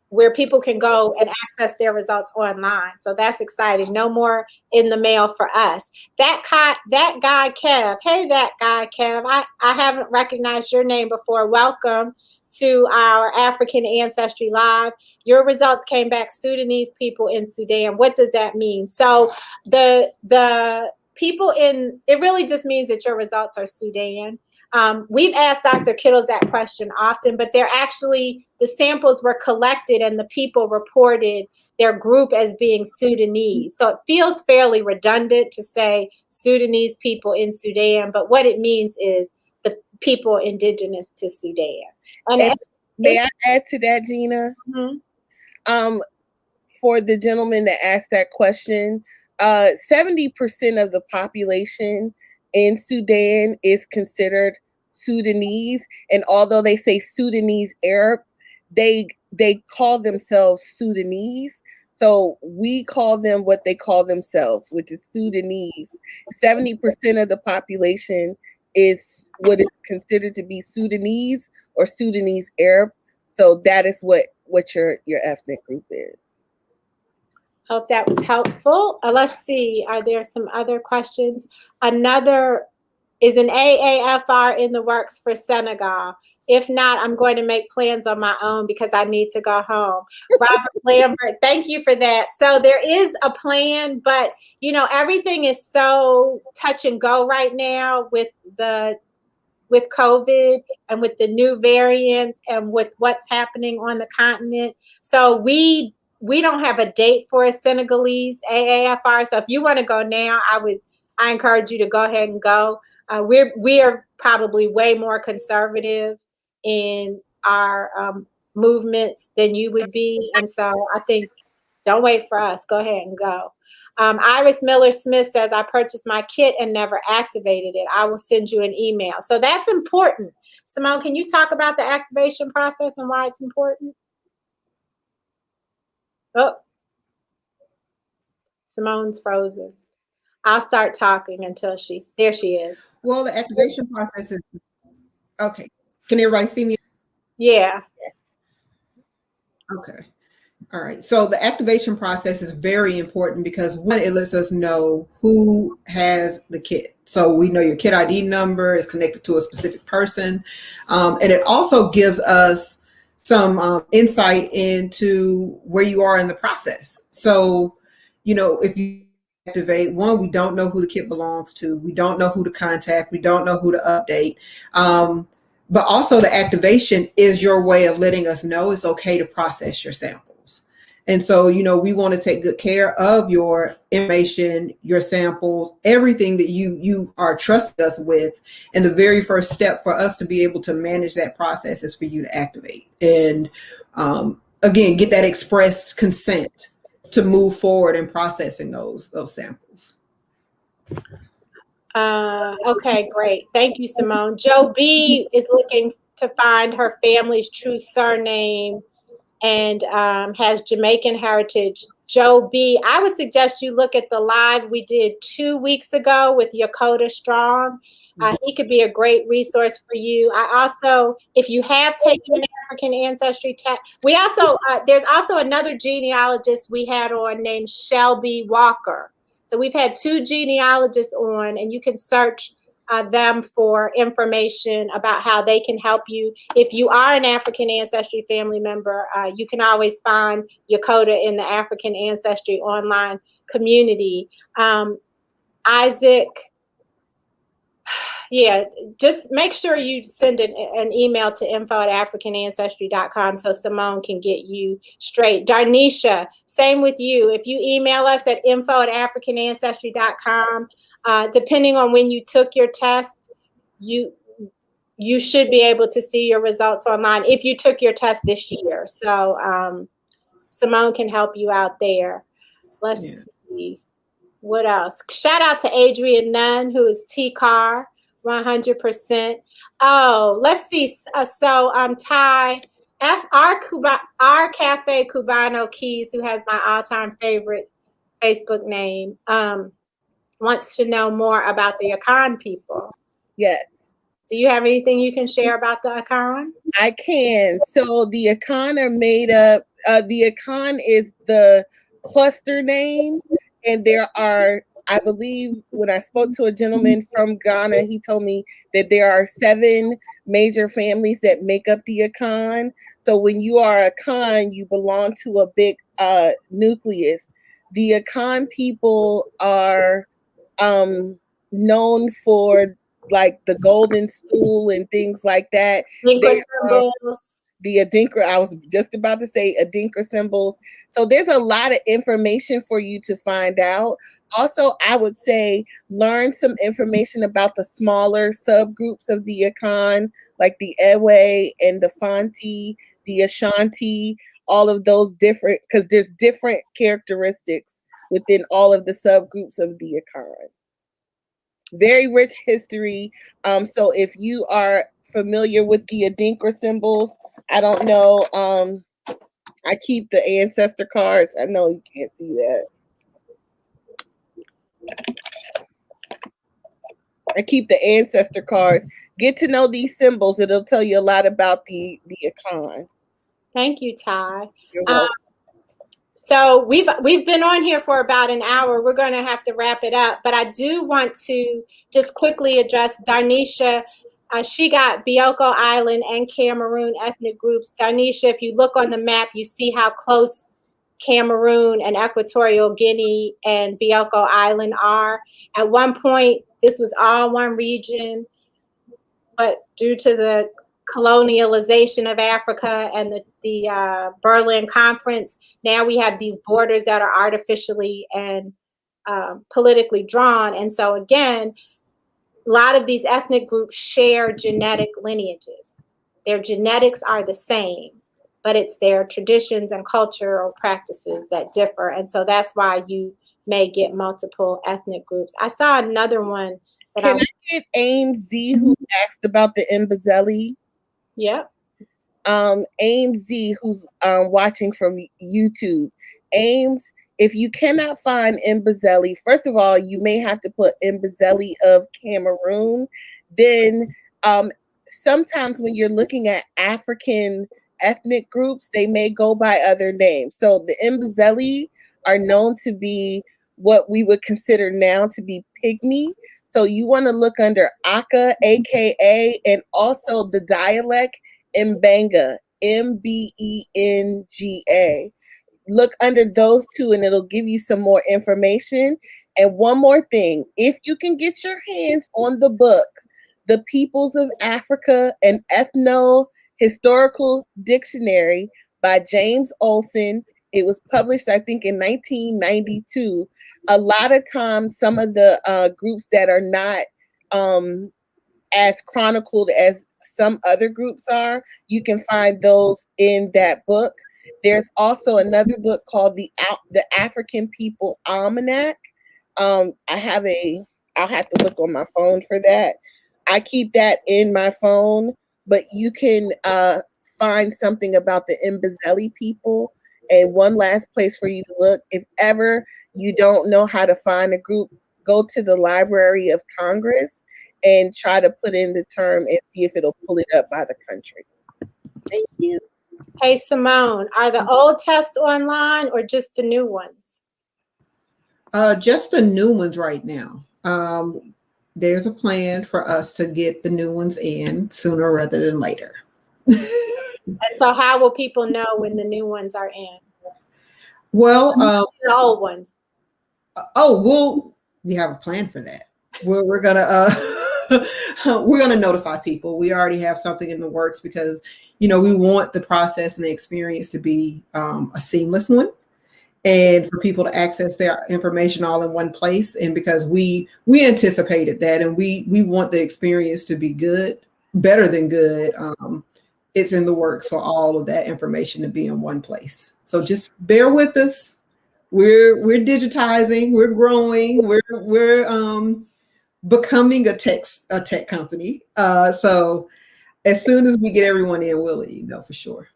S2: where people can go and access their results online. So that's exciting. No more in the mail for us. That guy Kev, hey, that guy Kev, I haven't recognized your name before. Welcome to our African Ancestry Live. Your results came back Sudanese people in Sudan. What does that mean? So the people in, it really just means that your results are Sudan. We've asked Dr. Kittles that question often, but they're actually, the samples were collected and the people reported their group as being Sudanese. So it feels fairly redundant to say Sudanese people in Sudan, but what it means is the people indigenous to Sudan.
S3: And may I add to that, Gina?
S2: Mm-hmm.
S3: For the gentleman that asked that question, 70% of the population in Sudan is considered Sudanese, and although they say Sudanese Arab, they call themselves Sudanese. So we call them what they call themselves, which is Sudanese. 70% of the population is what is considered to be Sudanese or Sudanese Arab. So that is what your ethnic group is.
S2: Hope that was helpful. Let's see, are there some other questions? Another, is an AAFR in the works for Senegal? If not, I'm going to make plans on my own because I need to go home. Robert Lambert, thank you for that. So there is a plan, but you know, everything is so touch and go right now with COVID and with the new variants and with what's happening on the continent. So we don't have a date for a Senegalese AAFR. So if you want to go now, I encourage you to go ahead and go. We are probably way more conservative in our movements than you would be. And so I think don't wait for us. Go ahead and go. Iris Miller Smith says, I purchased my kit and never activated it. I will send you an email. So that's important. Simone, can you talk about the activation process and why it's important? Oh, Simone's frozen. I'll start talking until there she is.
S4: Well, the activation process is, okay. Can everybody see me?
S2: Yeah.
S4: Okay. All right. So the activation process is very important because one, it lets us know who has the kit. So we know your kit ID number is connected to a specific person. And it also gives us some insight into where you are in the process. So, you know, if you activate, one, we don't know who the kit belongs to. We don't know who to contact. We don't know who to update. But also the activation is your way of letting us know it's okay to process your samples. And so, you know, we want to take good care of your information, your samples, everything that you are trusting us with. And the very first step for us to be able to manage that process is for you to activate. And again, get that express consent to move forward in processing those samples.
S2: Okay, great. Thank you, Simone. Joe B is looking to find her family's true surname and has Jamaican heritage. Joe B, I would suggest you look at the live we did 2 weeks ago with Yokota Strong. He could be a great resource for you. I also, if you have taken an African Ancestry test, we also, there's also another genealogist we had on named Shelby Walker. So we've had 2 genealogists on, and you can search them for information about how they can help you. If you are an African Ancestry family member, you can always find Yokota in the African Ancestry online community. Isaac, yeah, just make sure you send an email to info@africanancestry.com so Simone can get you straight. Darnisha, same with you. If you email us at info@africanancestry.com, Depending on when you took your test, you should be able to see your results online if you took your test this year. So Simone can help you out there. Let's see. What else? Shout out to Adrian Nunn, who is T-Car, 100%. Oh, let's see. Ty, our Cafe Cubano Keys, who has my all-time favorite Facebook name, wants to know more about the Akan people.
S3: Yes.
S2: Do you have anything you can share about the Akan?
S3: I can. So the Akan are made up. The Akan is the cluster name, and there are, I believe, when I spoke to a gentleman from Ghana, he told me that there are 7 major families that make up the Akan. So when you are Akan, you belong to a big nucleus. The Akan people are known for like the golden stool and things like that. The Adinkra, I was just about to say Adinkra symbols. So there's a lot of information for you to find out. Also, I would say learn some information about the smaller subgroups of the Akan, like the Ewe and the Fanti, the Ashanti, all of those different, because there's different characteristics within all of the subgroups of the Akan. Very rich history. So if you are familiar with the Adinkra symbols, I don't know. I keep the ancestor cards. I know you can't see that. I keep the ancestor cards. Get to know these symbols. It'll tell you a lot about the Akan.
S2: Thank you, Ty. So we've been on here for about an hour. We're going to have to wrap it up, but I do want to just quickly address Darnisha. She got Bioko Island and Cameroon ethnic groups. Darnisha, if you look on the map, you see how close Cameroon and Equatorial Guinea and Bioko Island are. At one point, this was all one region, but due to the colonialization of Africa and the Berlin Conference, now we have these borders that are artificially and politically drawn. And so again, a lot of these ethnic groups share genetic lineages. Their genetics are the same, but it's their traditions and cultural practices that differ. And so that's why you may get multiple ethnic groups. I saw another one.
S3: Can I get Ames Z, who asked about the Mbazeli?
S2: Yep.
S3: Ames Z, who's watching from YouTube. Ames, if you cannot find Mbazeli, first of all, you may have to put Mbazeli of Cameroon. Then sometimes when you're looking at African ethnic groups, they may go by other names. So the Mbazeli are known to be what we would consider now to be pygmy. So you want to look under Aka, AKA, and also the dialect Mbenga, Mbenga. Look under those two and it'll give you some more information. And one more thing, if you can get your hands on the book, The Peoples of Africa, an Ethno-Historical Dictionary by James Olson. It was published, I think, in 1992. A lot of times, some of the groups that are not as chronicled as some other groups are, you can find those in that book. There's also another book called the African People Almanac. I'll have to look on my phone for that. I keep that in my phone, but you can find something about the Mbazeli people. And one last place for you to look, if ever you don't know how to find a group, go to the Library of Congress and try to put in the term and see if it'll pull it up by the country. Thank you.
S2: Hey, Simone, are the old tests online or just the new ones?
S4: Just the new ones right now. There's a plan for us to get the new ones in sooner rather than later.
S2: And so how will people know when the new ones are in?
S4: Well,
S2: the old ones.
S4: We have a plan for that. We're gonna we're gonna notify people. We already have something in the works because we want the process and the experience to be a seamless one. and for people to access their information all in one place. And because we anticipated that, and we want the experience to be good, better than good, it's in the works for all of that information to be in one place. So just bear with us. We're digitizing, we're growing, we're becoming a tech company. So as soon as we get everyone in, we'll let you know for sure.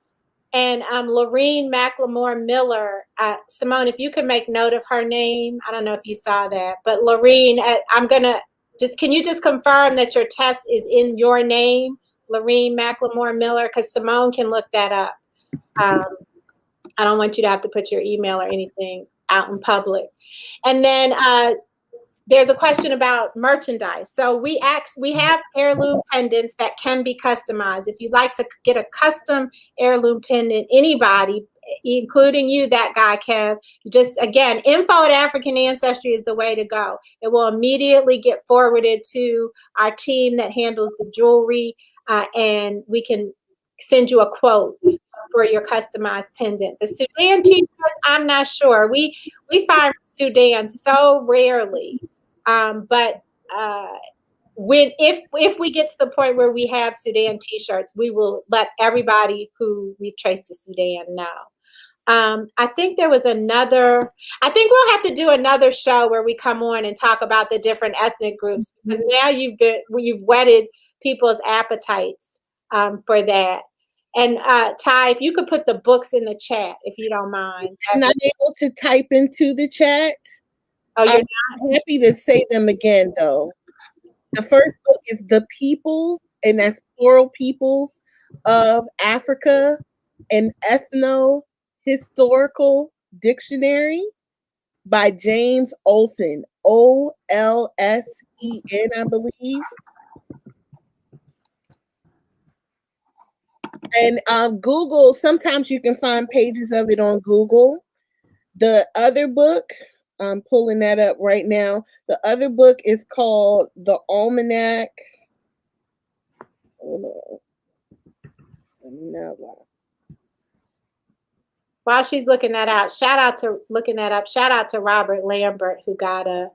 S2: And Lorene McLemore Miller, Simone, if you could make note of her name, I don't know if you saw that, but Lorene, can you just confirm that your test is in your name, Lorene McLemore Miller, because Simone can look that up. I don't want you to have to put your email or anything out in public. And then there's a question about merchandise. So we have heirloom pendants that can be customized. If you'd like to get a custom heirloom pendant, anybody, including you, that guy, Kev, just again, info@African Ancestry is the way to go. It will immediately get forwarded to our team that handles the jewelry, and we can send you a quote for your customized pendant. The Sudan t-shirts, I'm not sure. We find Sudan so rarely. But if we get to the point where we have Sudan t-shirts, we will let everybody who we've traced to Sudan know. I think there was I think we'll have to do another show where we come on and talk about the different ethnic groups, because now you've whetted people's appetites for that. And Ty, if you could put the books in the chat, if you don't mind.
S3: I'm not able to type into the chat.
S2: Oh, you're
S3: I'm happy to say them again, though. The first book is The Peoples, and that's plural peoples of Africa, an ethno-historical dictionary by James Olsen, Olsen, I believe. And Google, sometimes you can find pages of it on Google. The other book, I'm pulling that up right now. The other book is called The Almanac. Hold on.
S2: While she's looking that out, shout out to Robert Lambert, who got a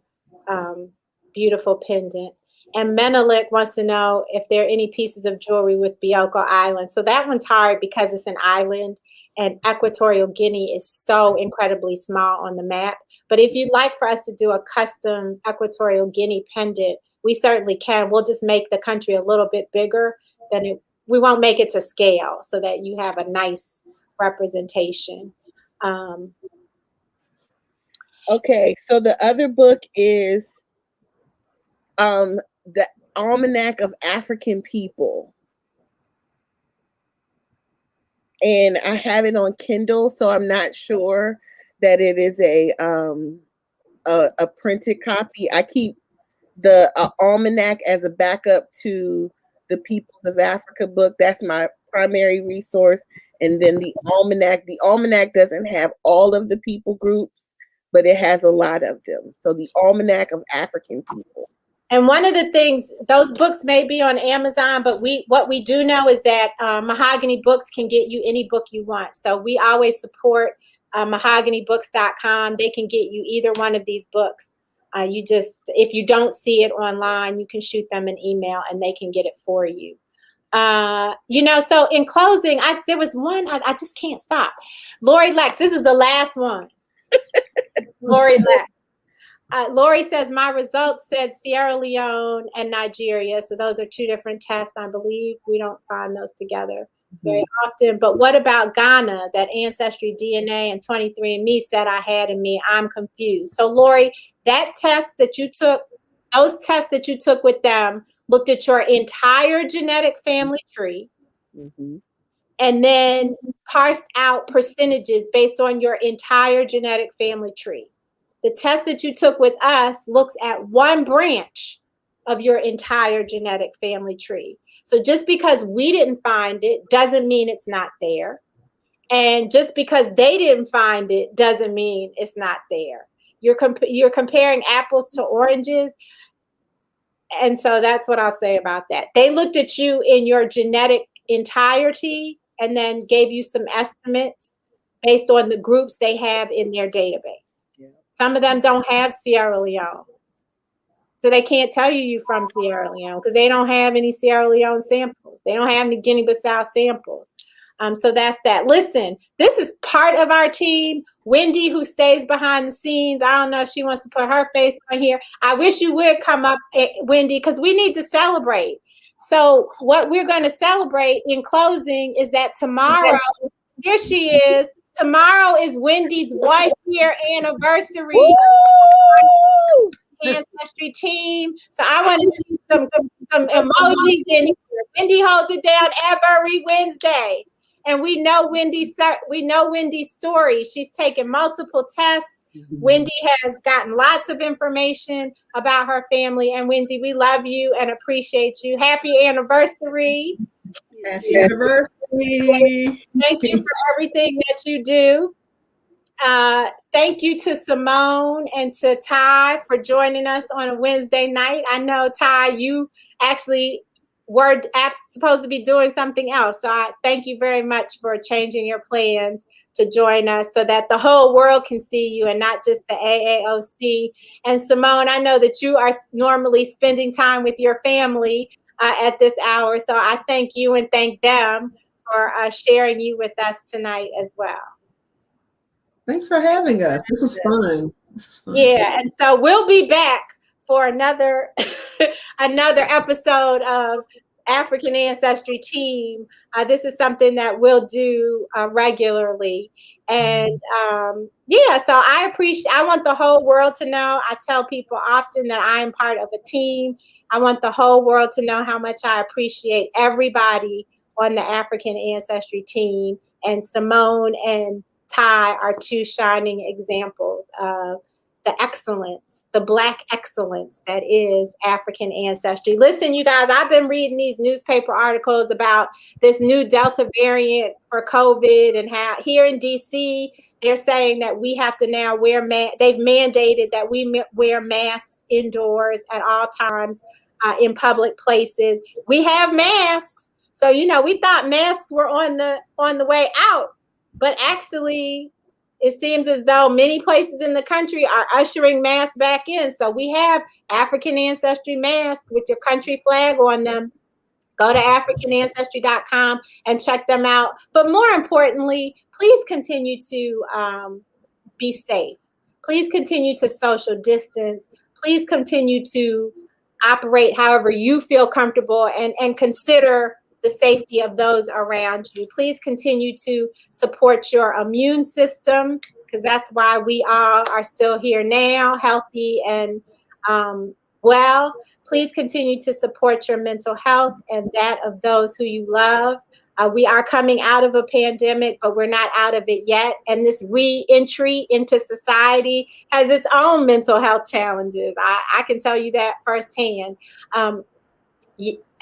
S2: beautiful pendant. And Menelik wants to know if there are any pieces of jewelry with Bioko Island. So that one's hard because it's an island, and Equatorial Guinea is so incredibly small on the map. But if you'd like for us to do a custom Equatorial Guinea pendant, we certainly can. We'll just make the country a little bit bigger we won't make it to scale, so that you have a nice representation.
S3: Okay, so the other book is The Almanac of African People. And I have it on Kindle, so I'm not sure that it is a printed copy. I keep the Almanac as a backup to the Peoples of Africa book. That's my primary resource. And then the Almanac doesn't have all of the people groups, but it has a lot of them. So the Almanac of African People.
S2: And one of the things, those books may be on Amazon, but what we do know is that Mahogany Books can get you any book you want. So we always support mahoganybooks.com. They can get you either one of these books. If you don't see it online, you can shoot them an email and they can get it for you. So in closing, there was one, I just can't stop. Lori Lex, this is the last one. Lori Lex. Lori says, my results said Sierra Leone and Nigeria. So those are two different tests, I believe. We don't find those together very often. But what about Ghana, that Ancestry DNA and 23andMe said I had in me? I'm confused. So Lori, that test that you took, those tests that you took with them looked at your entire genetic family tree, and then parsed out percentages based on your entire genetic family tree. The test that you took with us looks at one branch of your entire genetic family tree. So just because we didn't find it doesn't mean it's not there. And just because they didn't find it doesn't mean it's not there. You're comparing apples to oranges. And so that's what I'll say about that. They looked at you in your genetic entirety and then gave you some estimates based on the groups they have in their database. Yeah. Some of them don't have Sierra Leone. So they can't tell you from Sierra Leone because they don't have any Sierra Leone samples. They don't have any Guinea-Bissau samples. So that's that. Listen, this is part of our team. Wendy, who stays behind the scenes, I don't know if she wants to put her face on here. I wish you would come up, Wendy, because we need to celebrate. So what we're going to celebrate in closing is that tomorrow, here she is. Tomorrow is Wendy's 1-year anniversary. Woo! Ancestry team. So I want to see some emojis in here. Wendy holds it down every Wednesday. And we know Wendy's story. She's taken multiple tests. Wendy has gotten lots of information about her family. And Wendy, we love you and appreciate you. Happy anniversary.
S4: Happy anniversary.
S2: Thank you for everything that you do. Thank you to Simone and to Ty for joining us on a Wednesday night. I know, Ty, you actually were supposed to be doing something else. So I thank you very much for changing your plans to join us so that the whole world can see you and not just the AAOC. And Simone, I know that you are normally spending time with your family at this hour. So I thank you and thank them for sharing you with us tonight as well.
S4: Thanks for having us. This was fun.
S2: Yeah, and so we'll be back for another episode of African Ancestry Team. This is something that we'll do regularly. And so I want the whole world to know. I tell people often that I am part of a team. I want the whole world to know how much I appreciate everybody on the African Ancestry team. And Simone and Ty are two shining examples of the excellence, the Black excellence that is African Ancestry. Listen, you guys, I've been reading these newspaper articles about this new Delta variant for COVID and how here in DC, they're saying that we have to now they've mandated that we wear masks indoors at all times in public places. We have masks. So, we thought masks were on the way out. But actually, it seems as though many places in the country are ushering masks back in. So we have African Ancestry masks with your country flag on them. Go to AfricanAncestry.com and check them out. But more importantly, please continue to be safe. Please continue to social distance. Please continue to operate however you feel comfortable and consider the safety of those around you. Please continue to support your immune system because that's why we all are still here now, healthy and well. Please continue to support your mental health and that of those who you love. We are coming out of a pandemic, but we're not out of it yet. And this re-entry into society has its own mental health challenges. I can tell you that firsthand.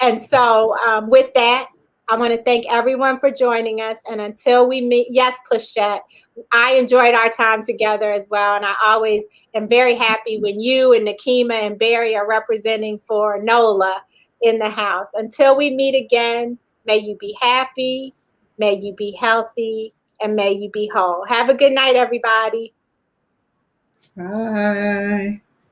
S2: And so with that, I want to thank everyone for joining us. And until we meet, yes, Plachette, I enjoyed our time together as well. And I always am very happy when you and Nakima and Barry are representing for NOLA in the house. Until we meet again, may you be happy, may you be healthy, and may you be whole. Have a good night, everybody.
S4: Bye.